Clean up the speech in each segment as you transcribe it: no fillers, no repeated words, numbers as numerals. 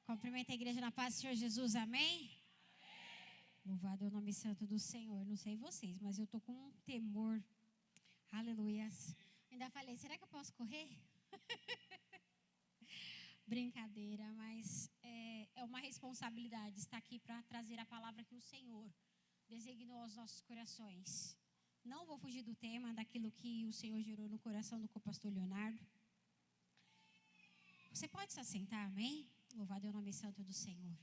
Cumprimenta a igreja na paz do Senhor Jesus, amém? Louvado é o nome santo do Senhor. Não sei vocês, mas eu estou com um temor. Aleluias. Ainda falei, será que eu posso correr? Brincadeira, mas é uma responsabilidade estar aqui para trazer a palavra que o Senhor designou aos nossos corações. Não vou fugir do tema, daquilo que o Senhor gerou no coração do pastor Leonardo. Você pode se assentar, amém? Louvado é o nome santo do Senhor.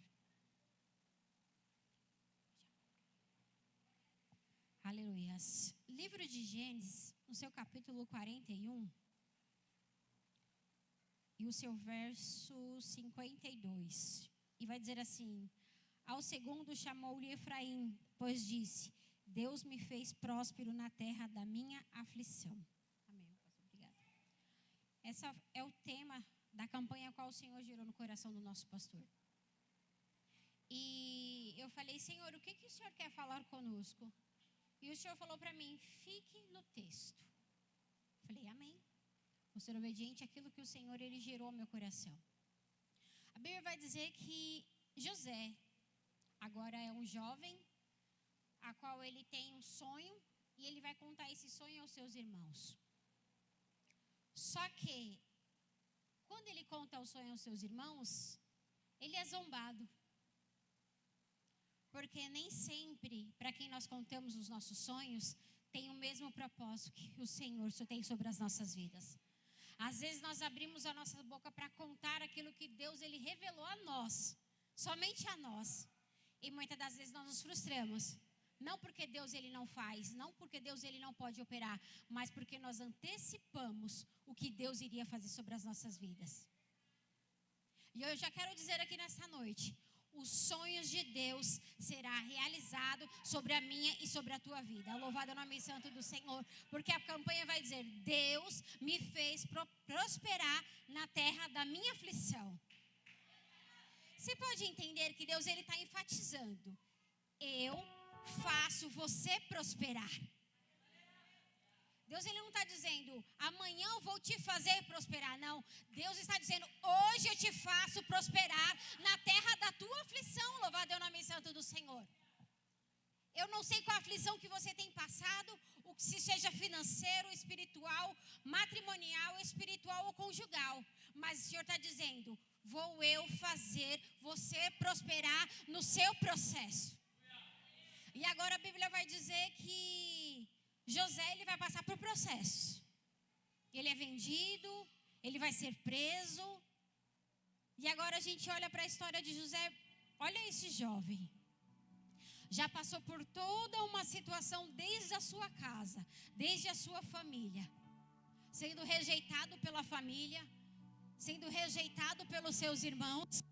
Aleluias. Livro de Gênesis, no seu capítulo 41, e o seu verso 52. E vai dizer assim: ao segundo chamou-lhe Efraim, pois disse: Deus me fez próspero na terra da minha aflição. Amém, pastor, obrigada. Esse é o tema da campanha qual o Senhor gerou no coração do nosso pastor. E eu falei: Senhor, o que o Senhor quer falar conosco? E o Senhor falou para mim: fique no texto. Eu falei: amém. Vou ser obediente àquilo que o Senhor ele gerou ao meu coração. A Bíblia vai dizer que José agora é um jovem, a qual ele tem um sonho, e ele vai contar esse sonho aos seus irmãos. Só que quando ele conta o sonho aos seus irmãos, ele é zombado. Porque nem sempre, para quem nós contamos os nossos sonhos, tem o mesmo propósito que o Senhor tem sobre as nossas vidas. Às vezes nós abrimos a nossa boca para contar aquilo que Deus ele revelou a nós, somente a nós. E muitas das vezes nós nos frustramos. Não porque Deus ele não faz, não porque Deus ele não pode operar, mas porque nós antecipamos o que Deus iria fazer sobre as nossas vidas. E eu já quero dizer aqui nessa noite: os sonhos de Deus será realizado sobre a minha e sobre a tua vida. Louvado é o nome santo do Senhor. Porque a campanha vai dizer: Deus me fez prosperar na terra da minha aflição. Você pode entender que Deus ele está enfatizando: eu faço você prosperar. Deus ele não está dizendo: amanhã eu vou te fazer prosperar. Não, Deus está dizendo: hoje eu te faço prosperar na terra da tua aflição. Louvado é o nome santo do Senhor. Eu não sei qual a aflição que você tem passado, o que seja financeiro, espiritual, matrimonial, espiritual ou conjugal. Mas o Senhor está dizendo: vou eu fazer você prosperar no seu processo. E agora a Bíblia vai dizer que José ele vai passar por processos. Ele é vendido, ele vai ser preso. E agora a gente olha para a história de José. Olha esse jovem. Já passou por toda uma situação desde a sua casa, desde a sua família. Sendo rejeitado pela família, sendo rejeitado pelos seus irmãos.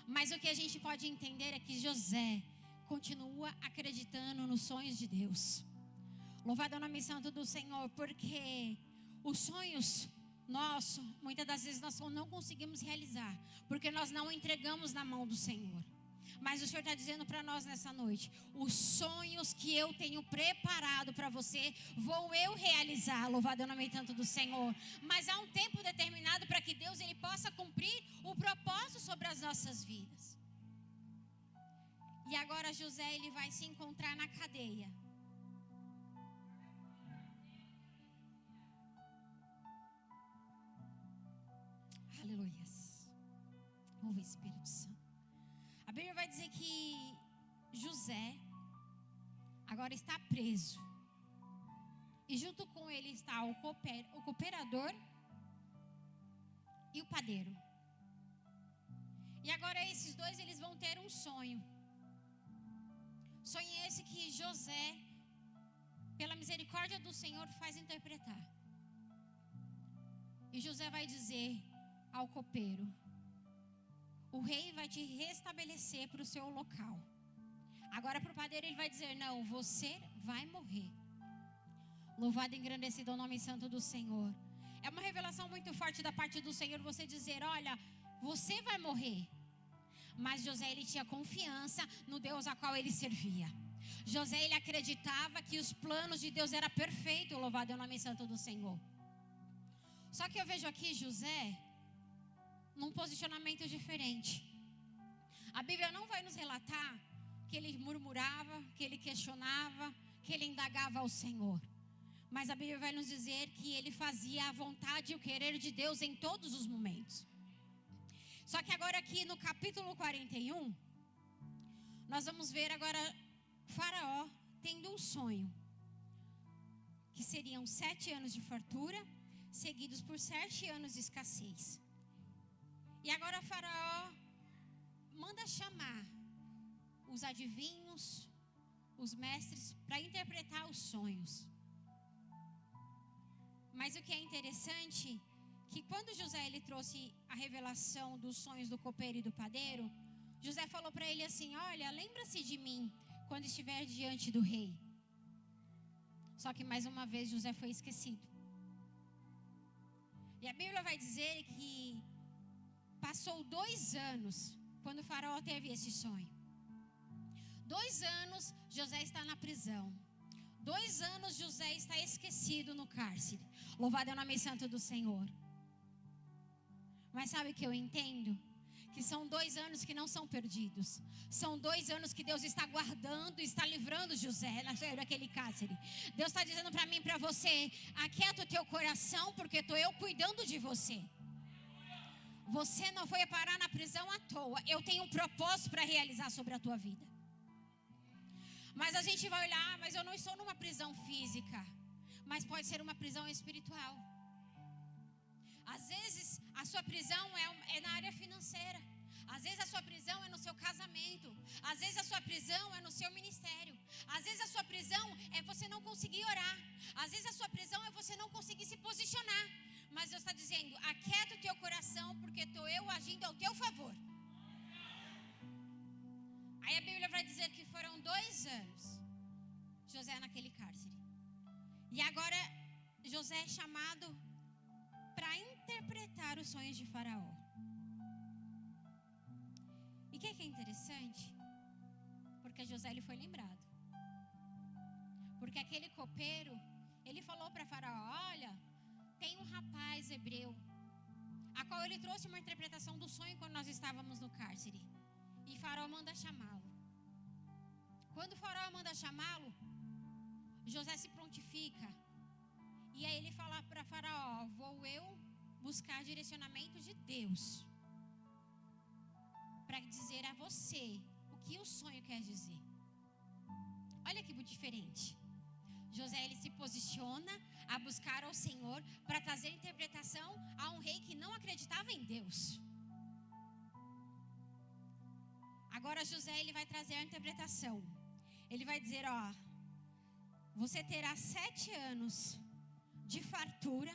Mas o que a gente pode entender é que José continua acreditando nos sonhos de Deus. Louvado é o nome santo do Senhor, porque os sonhos nossos, muitas das vezes nós não conseguimos realizar, porque nós não entregamos na mão do Senhor. Mas o Senhor está dizendo para nós nessa noite: os sonhos que eu tenho preparado para você, vou eu realizar. Louvado é o nome santo do Senhor. Mas há um tempo determinado para que Deus ele possa cumprir o propósito sobre as nossas vidas. E agora José ele vai se encontrar na cadeia. Aleluias. Ouve, Espírito Santo. A Bíblia vai dizer que José agora está preso. E junto com ele está o cooperador e o padeiro. E agora esses dois eles vão ter um sonho. Sonho esse que José, pela misericórdia do Senhor, faz interpretar. E José vai dizer ao copeiro: o rei vai te restabelecer para o seu local. Agora para o padeiro ele vai dizer: não, você vai morrer. Louvado e engrandecido é o nome santo do Senhor. É uma revelação muito forte da parte do Senhor você dizer: olha, você vai morrer. Mas José ele tinha confiança no Deus a qual ele servia. José ele acreditava que os planos de Deus eram perfeitos. Louvado é o nome santo do Senhor. Só que eu vejo aqui José num posicionamento diferente. A Bíblia não vai nos relatar que ele murmurava, que ele questionava, que ele indagava ao Senhor. Mas a Bíblia vai nos dizer que ele fazia a vontade e o querer de Deus em todos os momentos. Só que agora aqui no capítulo 41, nós vamos ver agora Faraó tendo um sonho. Que seriam 7 anos de fartura, seguidos por 7 anos de escassez. E agora Faraó manda chamar os adivinhos, os mestres, para interpretar os sonhos. Mas o que é interessante, que quando José ele trouxe a revelação dos sonhos do copeiro e do padeiro, José falou para ele assim: olha, lembra-se de mim quando estiver diante do rei. Só que mais uma vez José foi esquecido. E a Bíblia vai dizer que passou 2 anos quando o faraó teve esse sonho. 2 anos José está na prisão. 2 anos José está esquecido no cárcere. Louvado é o nome santo do Senhor. Mas sabe o que eu entendo? Que são 2 anos que não são perdidos. São 2 anos que Deus está guardando e está livrando José daquele cárcere. Deus está dizendo para mim e para você: aquieta o teu coração, porque estou eu cuidando de você. Você não foi parar na prisão à toa. Eu tenho um propósito para realizar sobre a tua vida. Mas a gente vai olhar: mas eu não estou numa prisão física. Mas pode ser uma prisão espiritual. Às vezes a sua prisão é na área financeira. Às vezes a sua prisão é no seu casamento. Às vezes a sua prisão é no seu ministério. Às vezes a sua prisão é você não conseguir orar. Às vezes a sua prisão é você não conseguir se posicionar. Mas Deus está dizendo: aquieta o teu coração, porque estou eu agindo ao teu favor. Aí a Bíblia vai dizer que foram 2 anos José naquele cárcere. E agora José é chamado para interpretar os sonhos de Faraó. E o que é interessante? Porque José ele foi lembrado. Porque aquele copeiro, ele falou para Faraó: olha, tem um rapaz hebreu, a qual ele trouxe uma interpretação do sonho quando nós estávamos no cárcere. E Faraó manda chamá-lo. Quando Faraó manda chamá-lo, José se prontifica. E aí ele fala para Faraó: vou eu buscar direcionamento de Deus para dizer a você o que o sonho quer dizer. Olha que diferente. José ele se posiciona a buscar ao Senhor para trazer interpretação a um rei que não acreditava em Deus. Agora José ele vai trazer a interpretação. Ele vai dizer: ó, você terá 7 anos de fartura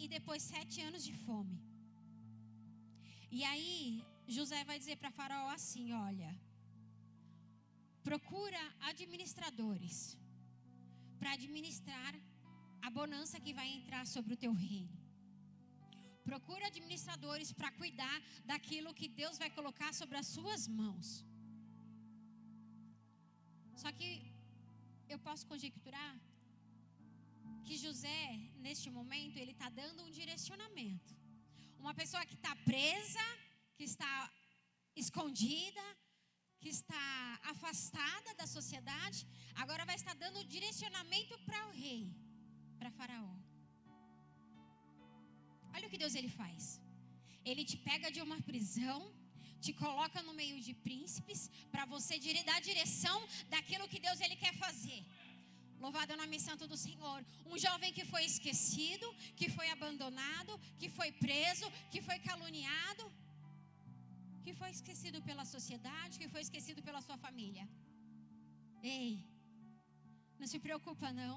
e depois 7 anos de fome. E aí José vai dizer para Faraó assim: olha, procura administradores para administrar a bonança que vai entrar sobre o teu reino. Procura administradores para cuidar daquilo que Deus vai colocar sobre as suas mãos. Só que eu posso conjecturar que José, neste momento, ele está dando um direcionamento. Uma pessoa que está presa, que está escondida, que está afastada da sociedade, agora vai estar dando direcionamento para o rei, para Faraó. Olha o que Deus ele faz. Ele te pega de uma prisão, te coloca no meio de príncipes, para você dar direção daquilo que Deus ele quer fazer. Louvado é o nome santo do Senhor. Um jovem que foi esquecido, que foi abandonado, que foi preso, que foi caluniado, que foi esquecido pela sociedade, que foi esquecido pela sua família. Ei, não se preocupa não,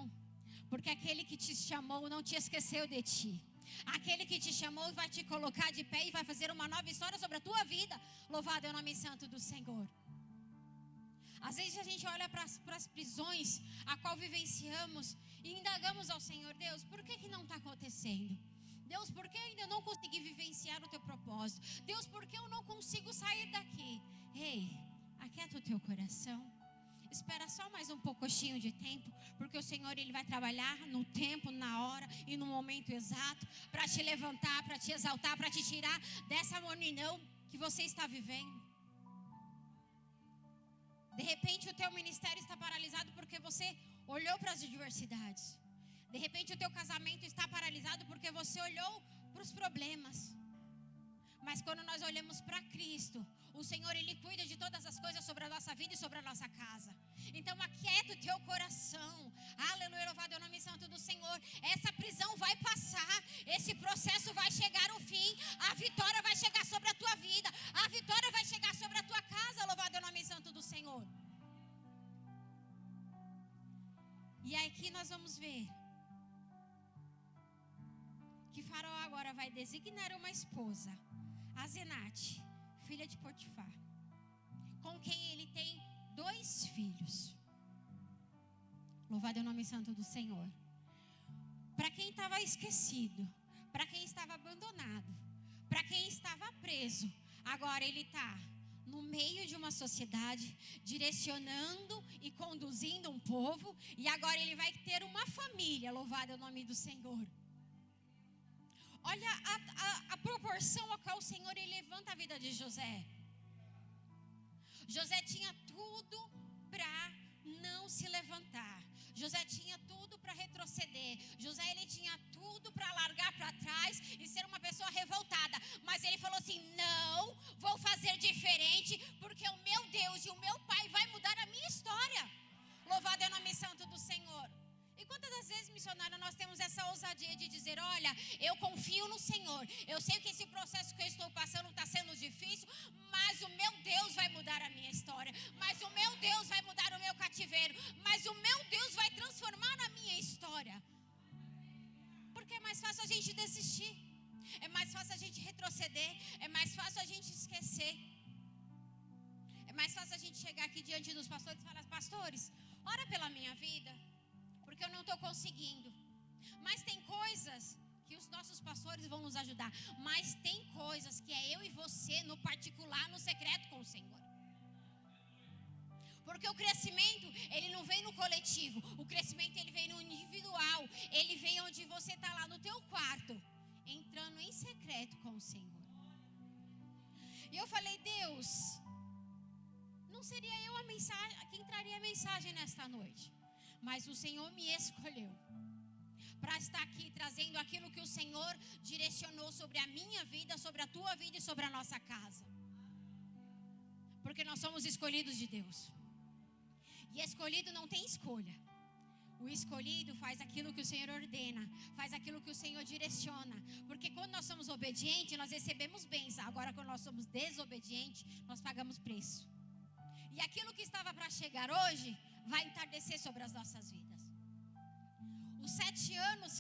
porque aquele que te chamou não te esqueceu de ti. Aquele que te chamou vai te colocar de pé e vai fazer uma nova história sobre a tua vida. Louvado é o nome santo do Senhor. Às vezes a gente olha para as prisões a qual vivenciamos e indagamos ao Senhor: Deus, por que não está acontecendo? Deus, por que eu ainda não consegui vivenciar o teu propósito? Deus, por que eu não consigo sair daqui? Ei, aquieta o teu coração Espera só mais um pouquinho de tempo, porque o Senhor ele vai trabalhar no tempo, na hora e no momento exato para te levantar, para te exaltar, para te tirar dessa mornidão que você está vivendo. De repente o teu ministério está paralisado porque você olhou para as adversidades. De repente o teu casamento está paralisado porque você olhou para os problemas. Mas quando nós olhamos para Cristo, o Senhor ele cuida de todas as coisas sobre a nossa vida e sobre a nossa casa. Então aquieta o teu coração. Aleluia, louvado é o nome santo do Senhor. Essa prisão vai passar, esse processo vai chegar ao fim. A vitória vai chegar sobre a tua vida, a vitória vai chegar sobre a tua casa. Louvado é o nome santo do Senhor. E aqui nós vamos ver que Faraó agora vai designar uma esposa, Asenate, filha de Potifar, com quem ele tem 2 filhos. Louvado é o nome santo do Senhor. Para quem estava esquecido, para quem estava abandonado, para quem estava preso, agora ele está no meio de uma sociedade, direcionando e conduzindo um povo, e agora ele vai ter uma família. Louvado é o nome do Senhor. Olha a proporção a qual o Senhor ele levanta a vida de José. José tinha tudo para não se levantar. José tinha tudo para retroceder. José ele tinha tudo para largar para trás e ser uma pessoa revoltada. Mas ele falou assim: não, vou fazer diferente, porque o meu Deus e o meu Pai vai mudar a minha história. Louvado é o nome santo do Senhor. E quantas das vezes, missionária, nós temos essa ousadia de dizer: olha, eu confio no Senhor, eu sei que esse processo que eu estou passando está sendo difícil, mas o meu Deus vai mudar a minha história, mas o meu Deus vai mudar o meu cativeiro, mas o meu Deus vai transformar a minha história. Porque é mais fácil a gente desistir, é mais fácil a gente retroceder, é mais fácil a gente esquecer. É mais fácil a gente chegar aqui diante dos pastores e falar: pastores, ora pela minha vida, porque eu não estou conseguindo. Mas tem coisas que os nossos pastores vão nos ajudar. Mas tem coisas que é eu e você no particular, no secreto com o Senhor. Porque o crescimento, ele não vem no coletivo. O crescimento, ele vem no individual. Ele vem onde você está lá no teu quarto, entrando em secreto com o Senhor. E eu falei: Deus, não seria eu a mensagem, quem traria a mensagem nesta noite, mas o Senhor me escolheu para estar aqui trazendo aquilo que o Senhor direcionou sobre a minha vida, sobre a tua vida e sobre a nossa casa. Porque nós somos escolhidos de Deus. E escolhido não tem escolha. O escolhido faz aquilo que o Senhor ordena, faz aquilo que o Senhor direciona. Porque quando nós somos obedientes, nós recebemos bênção. Agora, quando nós somos desobedientes, nós pagamos preço. E aquilo que estava para chegar hoje vai entardecer sobre as nossas vidas. Os 7 anos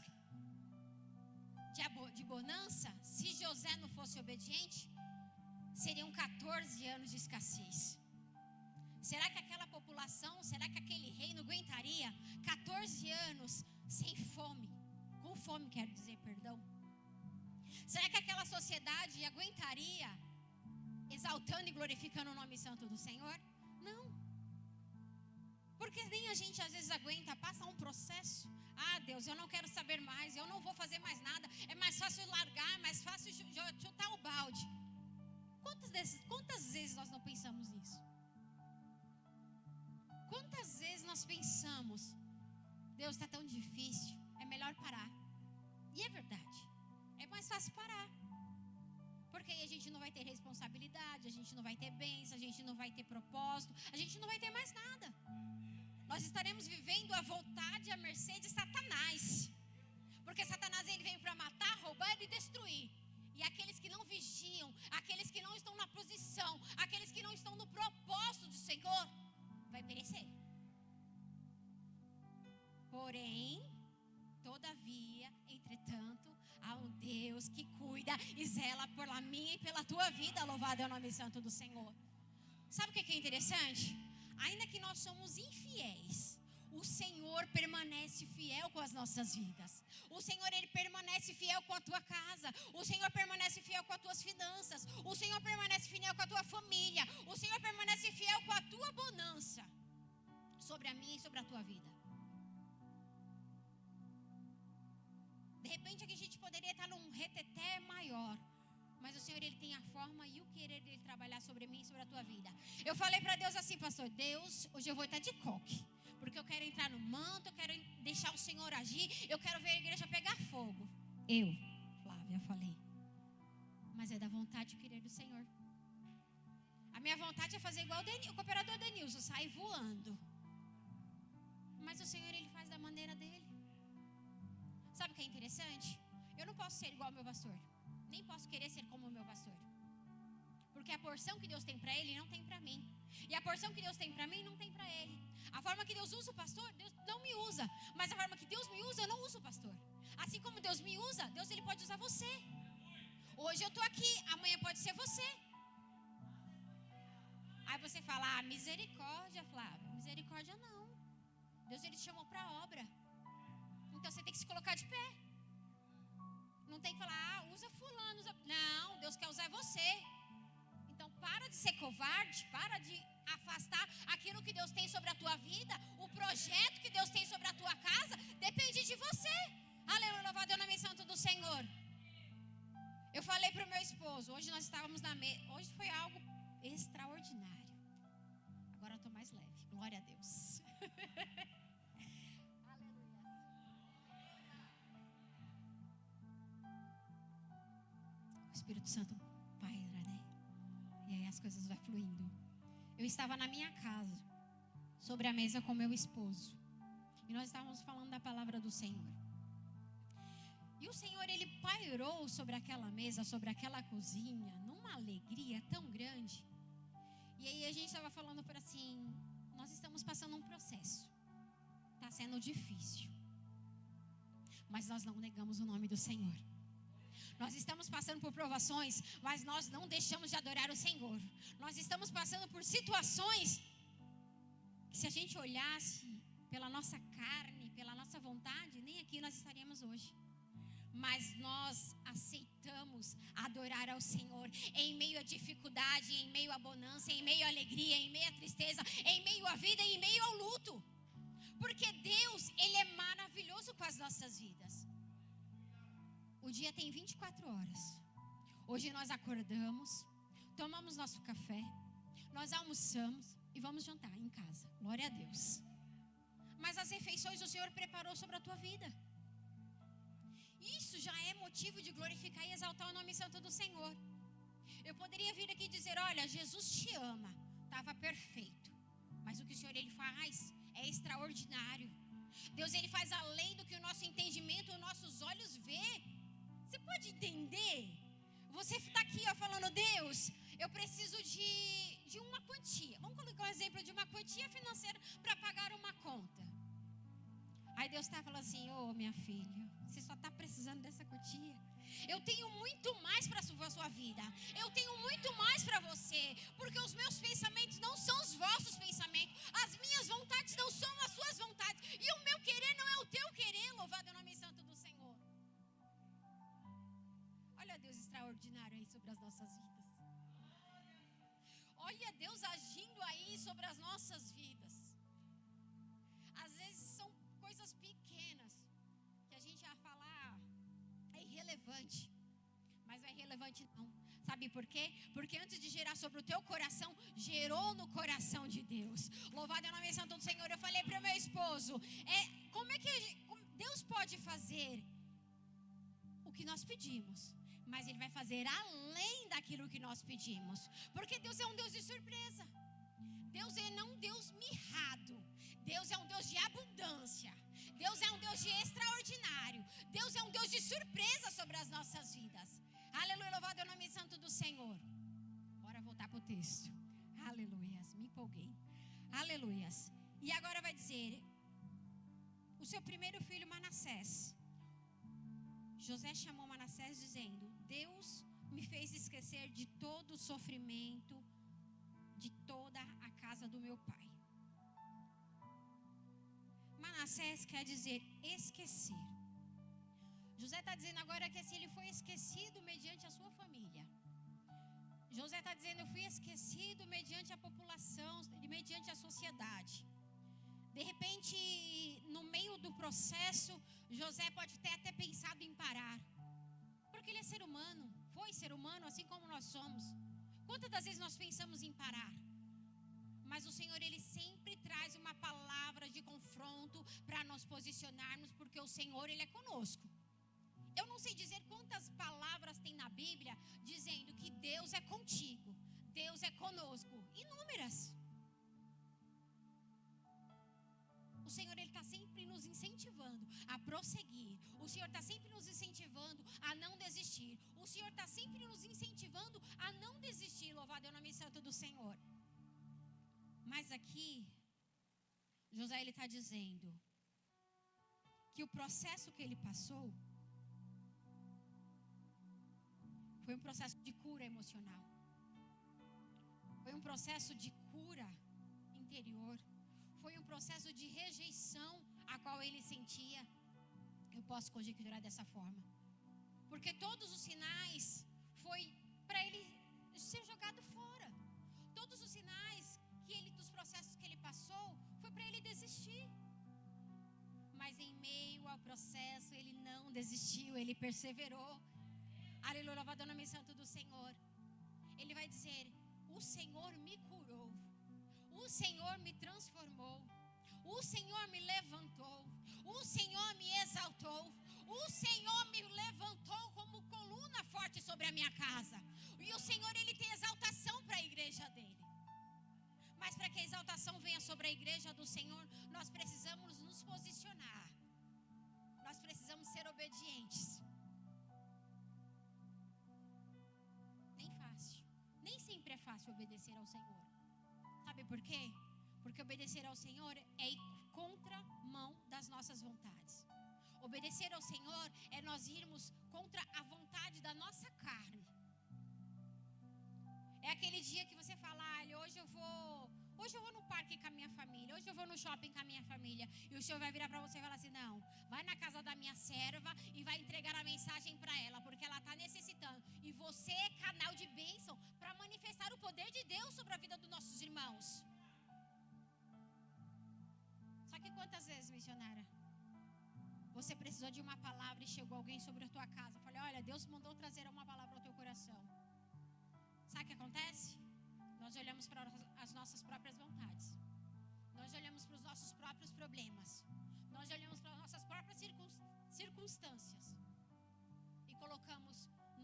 de bonança, se José não fosse obediente, seriam 14 anos de escassez. Será que aquela população, será que aquele reino aguentaria 14 anos sem fome? Com fome, quero dizer, perdão. Será que aquela sociedade aguentaria exaltando e glorificando o nome santo do Senhor? Não. Porque nem a gente às vezes aguenta, passa um processo. Ah, Deus, eu não quero saber mais, eu não vou fazer mais nada. É mais fácil largar, é mais fácil chutar o balde. Quantas vezes nós não pensamos nisso? Quantas vezes nós pensamos: Deus, está tão difícil, é melhor parar. E é verdade, é mais fácil parar. Porque aí a gente não vai ter responsabilidade, a gente não vai ter bênção, a gente não vai ter propósito, a gente não vai ter mais nada. Nós estaremos vivendo à vontade, à mercê de Satanás. Porque Satanás ele veio para matar, roubar e destruir. E aqueles que não vigiam, aqueles que não estão na posição, aqueles que não estão no propósito do Senhor, vai perecer. Porém, todavia, entretanto, há um Deus que cuida e zela pela minha e pela tua vida. Louvado é o nome santo do Senhor. Sabe o que é interessante? Ainda que nós somos infiéis, o Senhor permanece fiel com as nossas vidas. O Senhor, ele permanece fiel com a tua casa. O Senhor permanece fiel com as tuas finanças. O Senhor permanece fiel com a tua família. O Senhor permanece fiel com a tua bonança. sobre a minha e sobre a tua vida. De repente aqui a gente poderia estar num reteté maior, mas o Senhor, Ele tem a forma e o querer dEle trabalhar sobre mim e sobre a tua vida. Eu falei para Deus assim, pastor, Deus, hoje eu vou estar de coque, porque eu quero entrar no manto, eu quero deixar o Senhor agir, eu quero ver a igreja pegar fogo. Flávia, falei, mas é da vontade e querer do Senhor. A minha vontade é fazer igual o cooperador Denilson, sair voando. Mas o Senhor, Ele faz da maneira dEle. Sabe o que é interessante? Eu não posso ser igual ao meu pastor, nem posso querer ser como o meu pastor, porque a porção que Deus tem para ele não tem para mim, e a porção que Deus tem para mim não tem para ele. A forma que Deus usa o pastor, Deus não me usa, mas a forma que Deus me usa, eu não uso o pastor. Assim como Deus me usa, Deus, Ele pode usar você. Hoje eu estou aqui, amanhã pode ser você. Aí você fala, misericórdia, Flávia. Misericórdia não. Deus, Ele te chamou para a obra, então você tem que se colocar de pé. Não tem que falar, usa fulano, usa... Não, Deus quer usar você. Então para de ser covarde, para de afastar aquilo que Deus tem sobre a tua vida. O projeto que Deus tem sobre a tua casa depende de você. Aleluia, louvado é o nome santo do Senhor. Eu falei para o meu esposo, hoje nós estávamos na mesa, hoje foi algo extraordinário. Agora eu estou mais leve, glória a Deus. Espírito Santo paira, né? E aí as coisas vão fluindo. Eu estava na minha casa, sobre a mesa com meu esposo, e nós estávamos falando da palavra do Senhor. E o Senhor, Ele pairou sobre aquela mesa, sobre aquela cozinha, numa alegria tão grande. E aí a gente estava falando por assim, nós estamos passando um processo. Está sendo difícil, mas nós não negamos o nome do Senhor. Nós estamos passando por provações, mas nós não deixamos de adorar o Senhor. Nós estamos passando por situações que, se a gente olhasse pela nossa carne, pela nossa vontade, nem aqui nós estaríamos hoje. Mas nós aceitamos adorar ao Senhor em meio à dificuldade, em meio à bonança, em meio à alegria, em meio à tristeza, em meio à vida e em meio ao luto. Porque Deus, Ele é maravilhoso com as nossas vidas. O dia tem 24 horas. Hoje nós acordamos, tomamos nosso café, nós almoçamos e vamos jantar em casa. Glória a Deus. Mas as refeições o Senhor preparou sobre a tua vida. Isso já é motivo de glorificar e exaltar o nome santo do Senhor. Eu poderia vir aqui e dizer, olha, Jesus te ama. Estava perfeito. Mas o que o Senhor, Ele faz é extraordinário. Deus, Ele faz além do que o nosso entendimento, os nossos olhos vê. Você pode entender? Você está aqui falando, Deus, eu preciso de uma quantia. Vamos colocar um exemplo de uma quantia financeira para pagar uma conta. Aí Deus está falando assim, minha filha, você só está precisando dessa quantia. Eu tenho muito mais para a sua vida. Eu tenho muito mais para você. Porque os meus pensamentos não são os vossos pensamentos. As minhas vontades não são as suas vontades. E o meu querer não é o teu querer. Louvado é o nome santo do Senhor. Olha Deus extraordinário aí sobre as nossas vidas. Olha Deus agindo aí sobre as nossas vidas. Às vezes são coisas pequenas que a gente vai falar, é irrelevante. Mas não é irrelevante não. Sabe por quê? Porque antes de gerar sobre o teu coração, gerou no coração de Deus. Louvado é o nome santo do Senhor. Eu falei para o meu esposo, como é que Deus pode fazer o que nós pedimos? Mas Ele vai fazer além daquilo que nós pedimos. Porque Deus é um Deus de surpresa. Deus é não um Deus mirrado. Deus é um Deus de abundância. Deus é um Deus de extraordinário. Deus é um Deus de surpresa sobre as nossas vidas. Aleluia, louvado é o nome santo do Senhor. Bora voltar para o texto. Aleluias, me empolguei. Aleluias. E agora vai dizer, o seu primeiro filho Manassés. José chamou Manassés dizendo, Deus me fez esquecer de todo o sofrimento de toda a casa do meu pai. Manassés quer dizer esquecer. José está dizendo agora que se ele foi esquecido mediante a sua família. José está dizendo, eu fui esquecido mediante a população, mediante a sociedade. De repente, no meio do processo, José pode ter até pensado em parar. Porque ele é ser humano, foi ser humano, assim como nós somos. Quantas das vezes nós pensamos em parar? Mas o Senhor, Ele sempre traz uma palavra de confronto para nos posicionarmos, porque o Senhor, Ele é conosco. Eu não sei dizer quantas palavras tem na Bíblia dizendo que Deus é contigo, Deus é conosco. Inúmeras. O Senhor, Ele está sempre nos incentivando a prosseguir. O Senhor está sempre nos incentivando a não desistir. O Senhor está sempre nos incentivando a não desistir. Louvado é o nome santo do Senhor. Mas aqui, José, ele está dizendo que o processo que ele passou foi um processo de cura emocional. Foi um processo de cura interior. Foi um processo de rejeição a qual ele sentia. Eu posso conjecturar dessa forma. Porque todos os sinais foi para ele ser jogado fora. Todos os sinais dos processos que ele passou foi para ele desistir. Mas em meio ao processo ele não desistiu, ele perseverou. Aleluia, louvado é o nome santo do Senhor. Ele vai dizer: o Senhor me curou, o Senhor me transformou, o Senhor me levantou, o Senhor me exaltou, o Senhor me levantou como coluna forte sobre a minha casa. E o Senhor, Ele tem exaltação para a igreja dele. Mas para que a exaltação venha sobre a igreja do Senhor, nós precisamos nos posicionar. Nós precisamos ser obedientes. Nem fácil. Nem sempre é fácil obedecer ao Senhor. Sabe por quê? Porque obedecer ao Senhor é ir contra mão das nossas vontades. Obedecer ao Senhor é nós irmos contra a vontade da nossa carne. É aquele dia que você fala: hoje eu vou no parque com a minha família, hoje eu vou no shopping com a minha família. E o Senhor vai virar para você e falar assim: não, vai na casa da minha serva e vai entregar a mensagem para ela, porque ela está necessitando. E você é canal de bênção para manifestar o poder de Deus sobre a vida dos nossos irmãos. Só que quantas vezes, missionária, você precisou de uma palavra e chegou alguém sobre a tua casa? Eu falei: olha, Deus mandou trazer uma palavra ao teu coração. Sabe o que acontece? Nós olhamos para as nossas próprias vontades. Nós olhamos para os nossos próprios problemas. Nós olhamos para as nossas próprias circunstâncias. E colocamos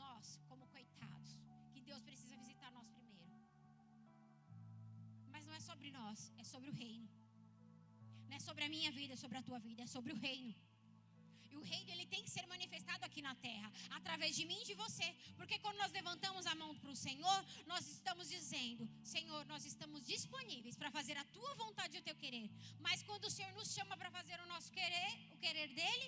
nós como coitados. Que Deus precisa visitar nós primeiro. Mas não é sobre nós, é sobre o reino. Não é sobre a minha vida, é sobre a tua vida, é sobre o reino. E o reino, ele tem que ser manifestado aqui na terra, através de mim e de você. Porque quando nós levantamos a mão para o Senhor, nós estamos dizendo: Senhor, nós estamos disponíveis para fazer a tua vontade e o teu querer. Mas quando o Senhor nos chama para fazer o nosso querer, o querer dele,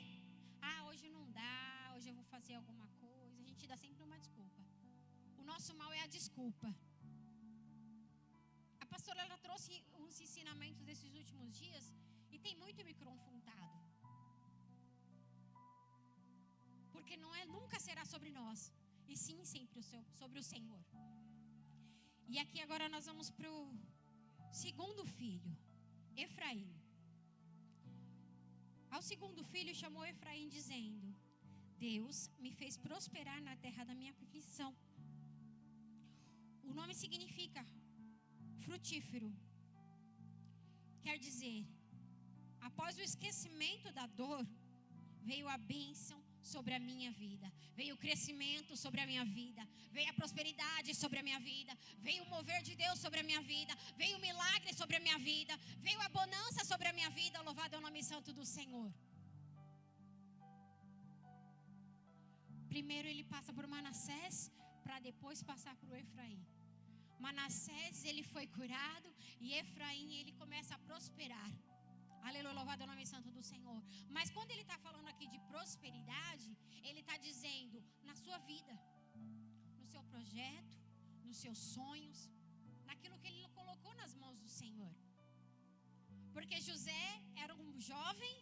hoje não dá, hoje eu vou fazer alguma coisa. A gente dá sempre uma desculpa. O nosso mal é a desculpa. A pastora, ela trouxe uns ensinamentos desses últimos dias e tem muito me confrontado. Porque nunca será sobre nós, e sim sempre sobre o Senhor. E aqui agora nós vamos para o segundo filho, Efraim. Ao segundo filho chamou Efraim dizendo: Deus me fez prosperar na terra da minha aflição. O nome significa frutífero. Quer dizer, após o esquecimento da dor, veio a bênção sobre a minha vida, veio o crescimento sobre a minha vida, veio a prosperidade sobre a minha vida, veio o mover de Deus sobre a minha vida, veio o milagre sobre a minha vida, veio a bonança sobre a minha vida. Louvado é o nome santo do Senhor. Primeiro ele passa por Manassés, para depois passar por Efraim. Manassés, ele foi curado, e Efraim, ele começa a prosperar. Aleluia, louvado é o nome santo do Senhor. Mas quando ele está falando aqui de prosperidade, ele está dizendo na sua vida, no seu projeto, nos seus sonhos, naquilo que ele colocou nas mãos do Senhor. Porque José era um jovem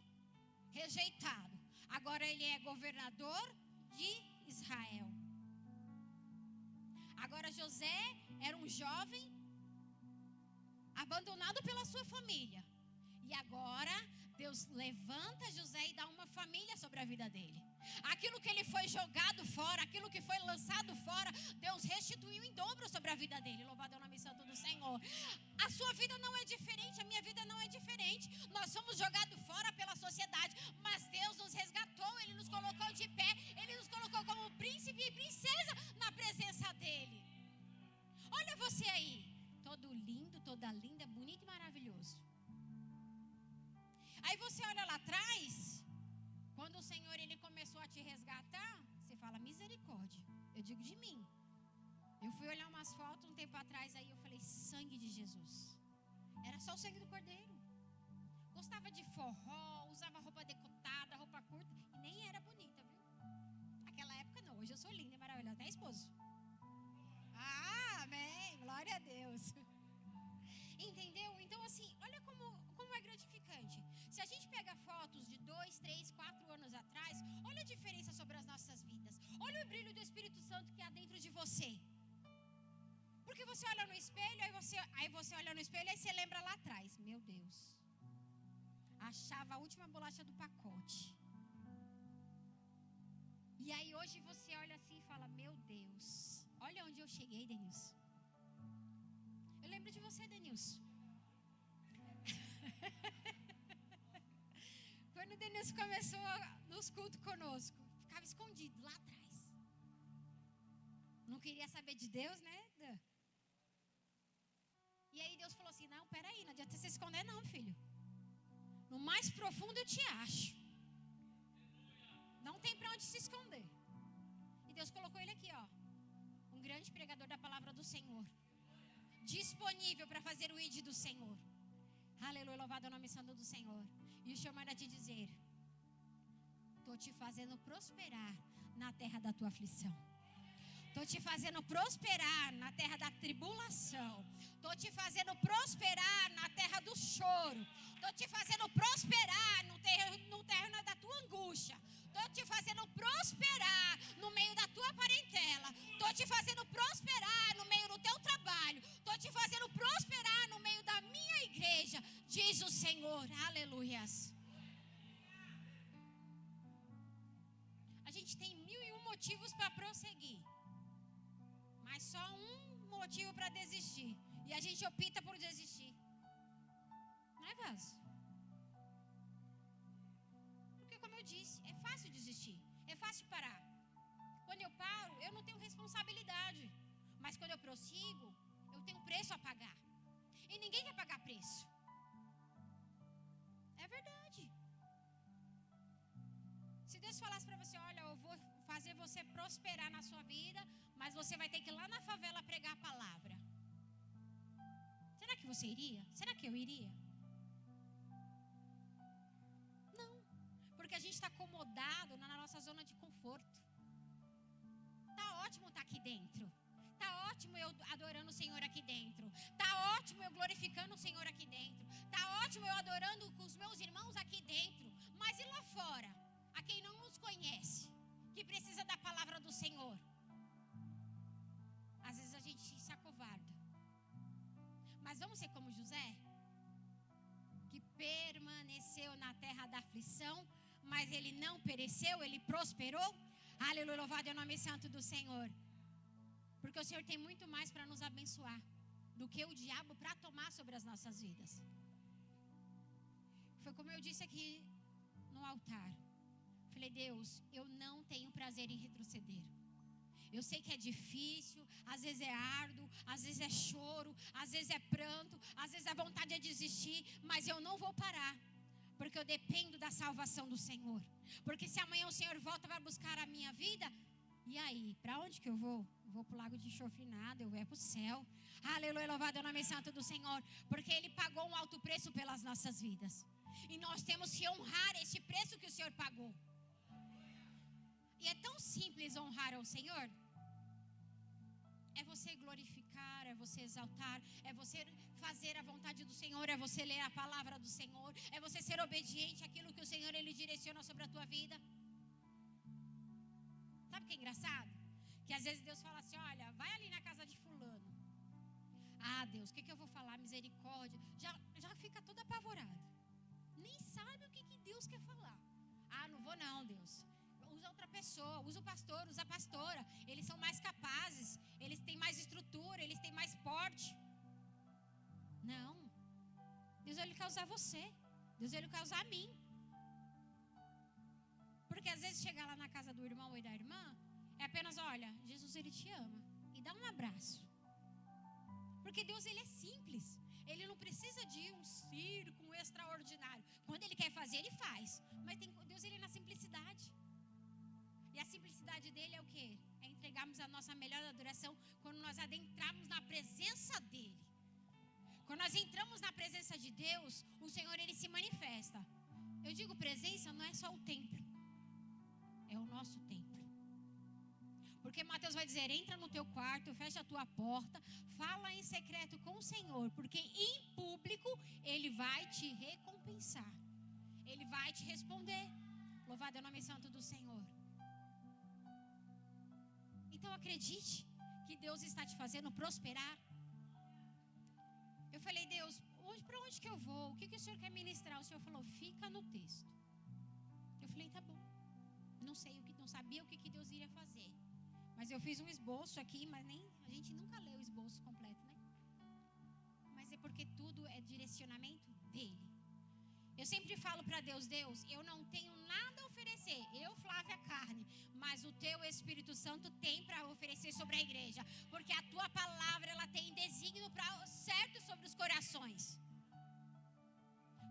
rejeitado, agora ele é governador de Israel. Agora José era um jovem abandonado pela sua família, E agora, Deus levanta José e dá uma família sobre a vida dele. Aquilo que ele foi jogado fora, aquilo que foi lançado fora, Deus restituiu em dobro sobre a vida dele. Louvado é o nome santo do Senhor. A sua vida não é diferente, a minha vida não é diferente. Nós somos jogados fora pela sociedade, mas Deus nos resgatou, Ele nos colocou de pé, Ele nos colocou como príncipe e princesa na presença dEle. Olha você aí, todo lindo, toda linda, bonito e maravilhoso. Aí você olha lá atrás, quando o Senhor ele começou a te resgatar, você fala, misericórdia, eu digo de mim. Eu fui olhar umas fotos um tempo atrás aí, eu falei, sangue de Jesus. Era só o sangue do Cordeiro. Gostava de forró, usava roupa decotada, roupa curta, e nem era bonita, viu? Naquela época não, hoje eu sou linda e maravilhosa, até esposo. Ah, amém, glória a Deus. Entendeu? Então assim, olha como é gratificante. Se a gente pega fotos de 2, 3, 4 anos atrás, olha a diferença sobre as nossas vidas. Olha o brilho do Espírito Santo que há dentro de você. Porque você olha no espelho, aí você olha no espelho, aí você lembra lá atrás. Meu Deus, achava a última bolacha do pacote. E aí hoje você olha assim e fala, meu Deus, olha onde eu cheguei, Denilson. Eu lembro de você, Denilson. Quando o Denilson começou nos cultos conosco, ficava escondido lá atrás. Não queria saber de Deus, né? E aí Deus falou assim, não, peraí, não adianta você se esconder não, filho. No mais profundo eu te acho. Não tem pra onde se esconder. E Deus colocou ele aqui, ó. Um grande pregador da palavra do Senhor. Disponível para fazer o ID do Senhor. Aleluia, louvado é o nome santo do Senhor. E o Senhor manda te dizer, estou te fazendo prosperar na terra da tua aflição. Estou te fazendo prosperar na terra da tribulação. Estou te fazendo prosperar na terra do choro. Estou te fazendo prosperar no terreno da tua angústia. Estou te fazendo prosperar no meio da tua parentela. Estou te fazendo prosperar no meio do teu trabalho. Estou te fazendo prosperar no meio da minha igreja, diz o Senhor. Aleluias. A gente tem 1001 motivos para prosseguir, mas só um motivo para desistir. E a gente opta por desistir. Não é, Vaz? Porque, como eu disse, é fácil desistir. É fácil parar. Quando eu paro, eu não tenho responsabilidade. Mas quando eu prossigo, eu tenho preço a pagar. E ninguém quer pagar preço. É verdade. Se Deus falasse para você, olha, eu vou fazer você prosperar na sua vida, mas você vai ter que ir lá na favela pregar a palavra. Será que você iria? Será que eu iria? Não. Porque a gente está acomodado na nossa zona de conforto. Tá ótimo estar aqui dentro. Tá ótimo eu adorando o Senhor aqui dentro. Tá ótimo eu glorificando o Senhor aqui dentro. Tá ótimo eu adorando com os meus irmãos aqui dentro. Mas e lá fora? A quem não nos conhece, que precisa da palavra do Senhor. Às vezes a gente se acovarda. Mas vamos ser como José, que permaneceu na terra da aflição, mas ele não pereceu, ele prosperou. Aleluia, louvado é o nome santo do Senhor. Porque o Senhor tem muito mais para nos abençoar do que o diabo para tomar sobre as nossas vidas. Foi como eu disse aqui no altar. Falei, Deus, eu não tenho prazer em retroceder. Eu sei que é difícil, às vezes é árduo, às vezes é choro, às vezes é pranto, às vezes a vontade é desistir, mas eu não vou parar, porque eu dependo da salvação do Senhor. Porque se amanhã o Senhor volta para buscar a minha vida, e aí, para onde que eu vou? Vou para o lago de enxofrinado, eu vou para o céu. Aleluia, louvado é o nome santo do Senhor, porque Ele pagou um alto preço pelas nossas vidas. E nós temos que honrar esse preço que o Senhor pagou. E é tão simples honrar ao Senhor. É você glorificar, é você exaltar, é você fazer a vontade do Senhor, é você ler a palavra do Senhor, é você ser obediente àquilo que o Senhor Ele direciona sobre a tua vida. Sabe o que é engraçado? Que às vezes Deus fala assim, olha, vai ali na casa de fulano. Ah, Deus, o que eu vou falar? Misericórdia. Já fica toda apavorada. nem sabe o que Deus quer falar. Ah, não vou não, Deus. Usa outra pessoa, usa o pastor, usa a pastora. Eles são mais capazes, eles têm mais estrutura, eles têm mais porte. Não. Deus, Ele quer usar você. Deus, Ele quer usar a mim. Porque às vezes chegar lá na casa do irmão ou da irmã é apenas, olha, Jesus, Ele te ama. E dá um abraço. Porque Deus, Ele é simples. Ele não precisa de um circo, um extraordinário. Quando Ele quer fazer, Ele faz. Mas Deus, Ele é na simplicidade. E a simplicidade dele é o quê? É entregarmos a nossa melhor adoração quando nós adentrarmos na presença dele. Quando nós entramos na presença de Deus, o Senhor, Ele se manifesta. Eu digo presença, não é só o templo. É o nosso templo. Porque Mateus vai dizer, entra no teu quarto, fecha a tua porta, fala em secreto com o Senhor, porque em público Ele vai te recompensar. Ele vai te responder. Louvado é o nome santo do Senhor. Então acredite que Deus está te fazendo prosperar. Eu falei, Deus, para onde que eu vou? O que o Senhor quer ministrar? O Senhor falou, fica no texto. Eu falei, tá bom. Não sabia o que Deus iria fazer. Mas eu fiz um esboço aqui, mas a gente nunca lê o esboço completo, né? Mas é porque tudo é direcionamento dele. Eu sempre falo para Deus, Deus, eu não tenho nada a oferecer, eu, Flávia, carne, mas o teu Espírito Santo tem para oferecer sobre a igreja, porque a tua palavra, ela tem desígnio certo sobre os corações.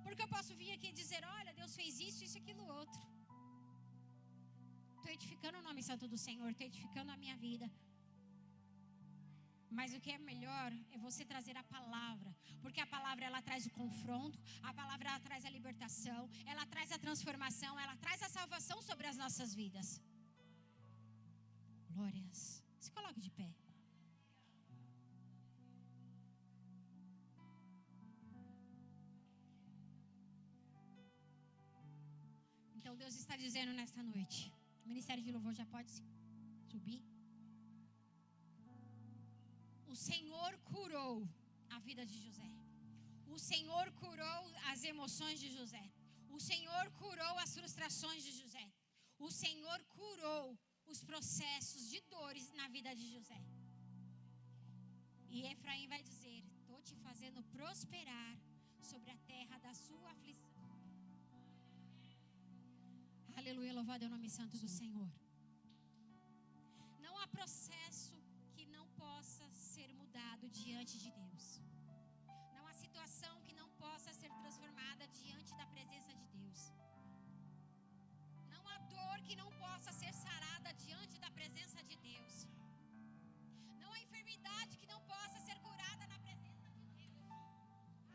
Porque eu posso vir aqui e dizer, olha, Deus fez isso, isso, aquilo, outro. Estou edificando o nome santo do Senhor, estou edificando a minha vida. Mas o que é melhor é você trazer a palavra. Porque a palavra, ela traz o confronto. A palavra, ela traz a libertação. Ela traz a transformação. Ela traz a salvação sobre as nossas vidas. Glórias. Se coloque de pé. Então Deus está dizendo nesta noite. O ministério de louvor já pode subir. O Senhor curou a vida de José. O Senhor curou as emoções de José. O Senhor curou as frustrações de José. O Senhor curou os processos de dores na vida de José. E Efraim vai dizer, estou te fazendo prosperar sobre a terra da sua aflição. Aleluia, louvado é o nome santo do Senhor. Não há processo que não possa ser mudado diante de Deus. Não há situação que não possa ser transformada diante da presença de Deus. Não há dor que não possa ser sarada diante da presença de Deus. Não há enfermidade que não possa ser curada na presença de Deus.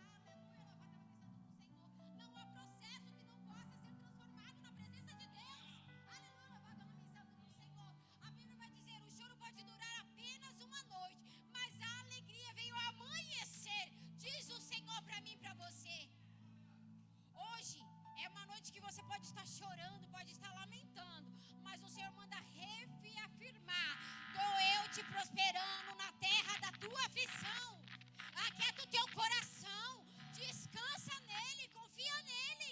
Aleluia, louvado é o nome santo do Senhor. Não há processo que não possa ser transformado na presença de Deus. Aleluia, louvado é o nome santo do Senhor. A Bíblia vai dizer, o choro pode durar apenas uma noite, mas a alegria veio ao amanhecer, diz o Senhor para mim e para você. Hoje é uma noite que você pode estar chorando, pode estar lamentando, mas o Senhor manda reafirmar, estou eu te prosperando na terra da tua aflição. Aquieta o teu coração, descansa nele, confia nele.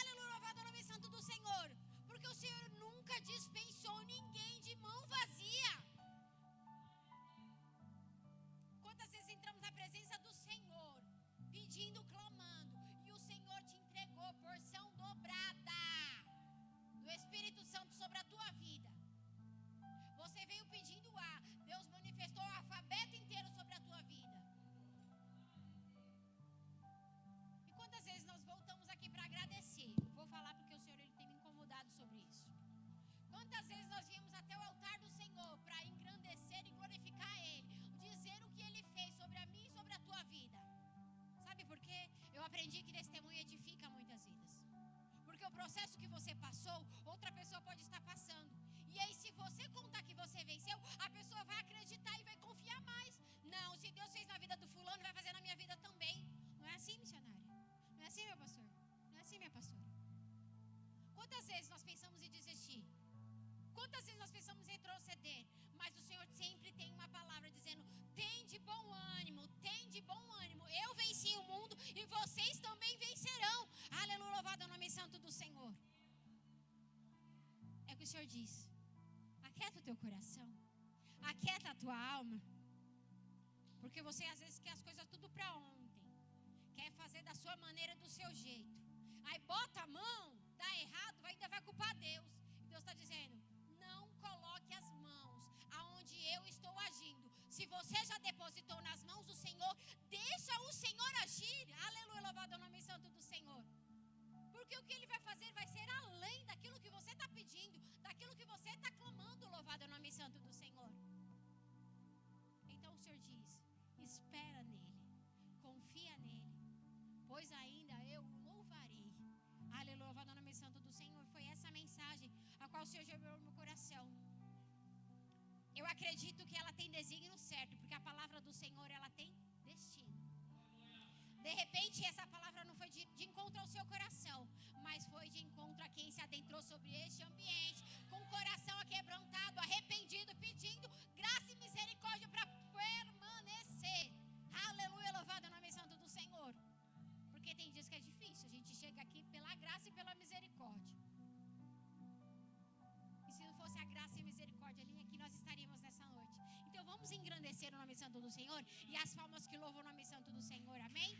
Aleluia, louvado é o nome santo do Senhor, porque o Senhor nunca dispensou ninguém de mão vazia. Quantas vezes entramos na presença do Senhor, pedindo, clamando, e o Senhor te entregou porção dobrada do Espírito Santo sobre a tua vida. Você veio pedindo A, Deus manifestou o alfabeto inteiro sobre a tua vida. E quantas vezes nós voltamos aqui para agradecer? Vou falar porque o Senhor, Ele tem me incomodado sobre isso. Quantas vezes nós viemos até o altar do Senhor para engrandecer e glorificar Ele, dizer o que Ele fez sobre a mim e sobre a tua vida. Sabe por quê? Eu aprendi que testemunho edifica muitas vidas. Porque o processo que você passou, outra pessoa pode estar passando. E aí, se você contar que você venceu, a pessoa vai acreditar e vai confiar Senhor diz: aquieta o teu coração, aquieta a tua alma, porque você às vezes quer as coisas tudo para ontem, quer fazer da sua maneira, do seu jeito, aí bota a mão, dá errado, ainda vai culpar Deus. E Deus está dizendo: não coloque as mãos aonde eu estou agindo. Se você já depositou nas mãos do Senhor, deixa o Senhor agir. Aleluia, louvado é o nome santo do Senhor. Porque o que Ele vai fazer vai ser além daquilo que você está pedindo, daquilo que você está clamando. Louvado é o nome santo do Senhor. Então o Senhor diz: espera nele, confia nele, pois ainda eu o louvarei. Aleluia, louvado é o nome santo do Senhor. Foi essa mensagem a qual o Senhor gerou no meu coração. Eu acredito que ela tem desígnio certo, porque a palavra do Senhor, ela tem destino. De repente, essa palavra não foi de encontro ao seu coração, mas foi de encontro a quem se adentrou sobre este ambiente, com o coração aquebrantado, arrependido, pedindo graça e misericórdia para permanecer. Aleluia, louvado é o nome santo do Senhor. Porque tem dias que é difícil, a gente chega aqui pela graça e pela misericórdia. E se não fosse a graça e a misericórdia, nem aqui nós estaríamos nessa noite. Então vamos engrandecer o nome santo do Senhor e as palmas que louvam o nome santo do Senhor, amém?